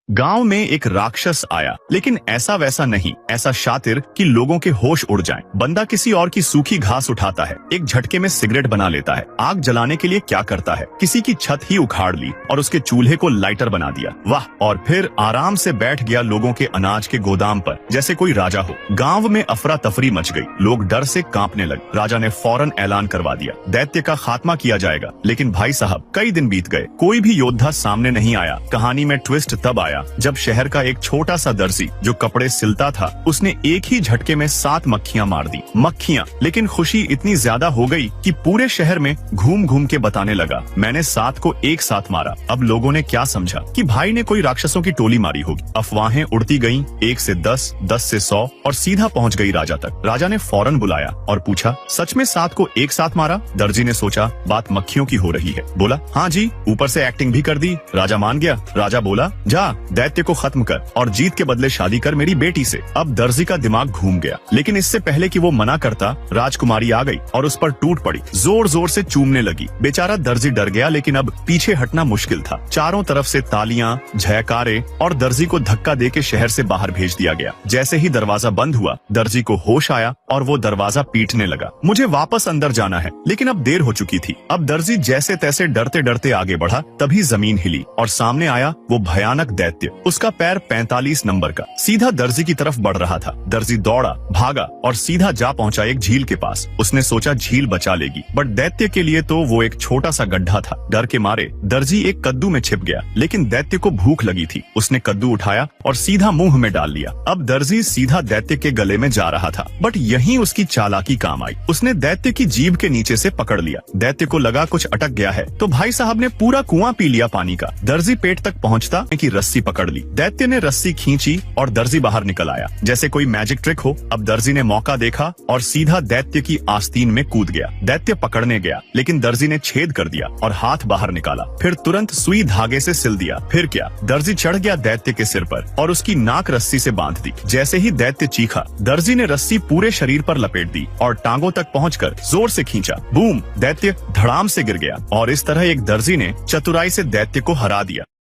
गांव में एक राक्षस आया, लेकिन ऐसा वैसा नहीं, ऐसा शातिर कि लोगों के होश उड़ जाएं। बंदा किसी और की सूखी घास उठाता है, एक झटके में सिगरेट बना लेता है। आग जलाने के लिए क्या करता है, किसी की छत ही उखाड़ ली और उसके चूल्हे को लाइटर बना दिया। वाह! और फिर आराम से बैठ गया लोगों के अनाज के गोदाम पर, जैसे कोई राजा हो। गाँव में अफरा तफरी मच गई, लोग डर से कांपने लगे। राजा ने फौरन ऐलान करवा दिया, दैत्य का खात्मा किया जाएगा। लेकिन भाई साहब, कई दिन बीत गए, कोई भी योद्धा सामने नहीं आया। कहानी में ट्विस्ट तब आया जब शहर का एक छोटा सा दर्जी जो कपड़े सिलता था, उसने एक ही झटके में 7 मक्खियां मार दी। मक्खियां, लेकिन खुशी इतनी ज्यादा हो गई कि पूरे शहर में घूम घूम के बताने लगा, मैंने 7 को एक साथ मारा। अब लोगों ने क्या समझा कि भाई ने कोई राक्षसों की टोली मारी होगी। अफवाहें उड़ती गईं, 1 से 10, 10 से 100 और सीधा पहुंच गई राजा तक। राजा ने फौरन बुलाया और पूछा, सच में 7 को एक साथ मारा? दर्जी ने सोचा बात मक्खियों की हो रही है, बोला, हाँ जी। ऊपर से एक्टिंग भी कर दी। राजा मान गया। राजा बोला, जा दैत्य को खत्म कर और जीत के बदले शादी कर मेरी बेटी से। अब दर्जी का दिमाग घूम गया, लेकिन इससे पहले कि वो मना करता, राजकुमारी आ गई और उस पर टूट पड़ी, जोर जोर से चूमने लगी। बेचारा दर्जी डर गया, लेकिन अब पीछे हटना मुश्किल था। चारों तरफ से तालियां, जयकारे और दर्जी को धक्का देके शहर से बाहर भेज दिया गया। जैसे ही दरवाजा बंद हुआ, दर्जी को होश आया और वो दरवाजा पीटने लगा। मुझे वापस अंदर जाना है, लेकिन अब देर हो चुकी थी। अब दर्जी जैसे तैसे डरते डरते आगे बढ़ा, तभी जमीन हिली और सामने आया वो भयानक दैत्य। उसका पैर 45 नंबर का सीधा दर्जी की तरफ बढ़ रहा था। दर्जी दौड़ा, भागा और सीधा जा पहुंचा एक झील के पास। उसने सोचा झील बचा लेगी, बट दैत्य के लिए तो वो एक छोटा सा गड्ढा था। डर के मारे दर्जी एक कद्दू में छिप गया, लेकिन दैत्य को भूख लगी थी। उसने कद्दू उठाया और सीधा मुंह में डाल लिया। अब दर्जी सीधा दैत्य के गले में जा रहा था, बट यहीं उसकी चालाकी काम आई। उसने दैत्य की जीभ के नीचे से पकड़ लिया। दैत्य को लगा कुछ अटक गया है, तो भाई साहब ने पूरा कुआं पी लिया पानी का। दर्जी पेट तक पहुंचता कि रस्सी पकड़ ली। दैत्य ने रस्सी खींची और दर्जी बाहर निकल आया, जैसे कोई मैजिक ट्रिक हो। अब दर्जी ने मौका देखा और सीधा दैत्य की आस्तीन में कूद गया। दैत्य पकड़ने गया, लेकिन दर्जी ने छेद कर दिया और हाथ बाहर निकाला। फिर तुरंत सुई धागे से सिल दिया। फिर क्या, दर्जी चढ़ गया दैत्य के सिर पर और उसकी नाक रस्सी से बांध दी। जैसे ही दैत्य चीखा, दर्जी ने रस्सी पूरे शरीर पर लपेट दी और टांगों तक पहुंचकर जोर से खींचा। बूम! दैत्य धड़ाम से गिर गया। और इस तरह एक दर्जी ने चतुराई से दैत्य को हरा दिया।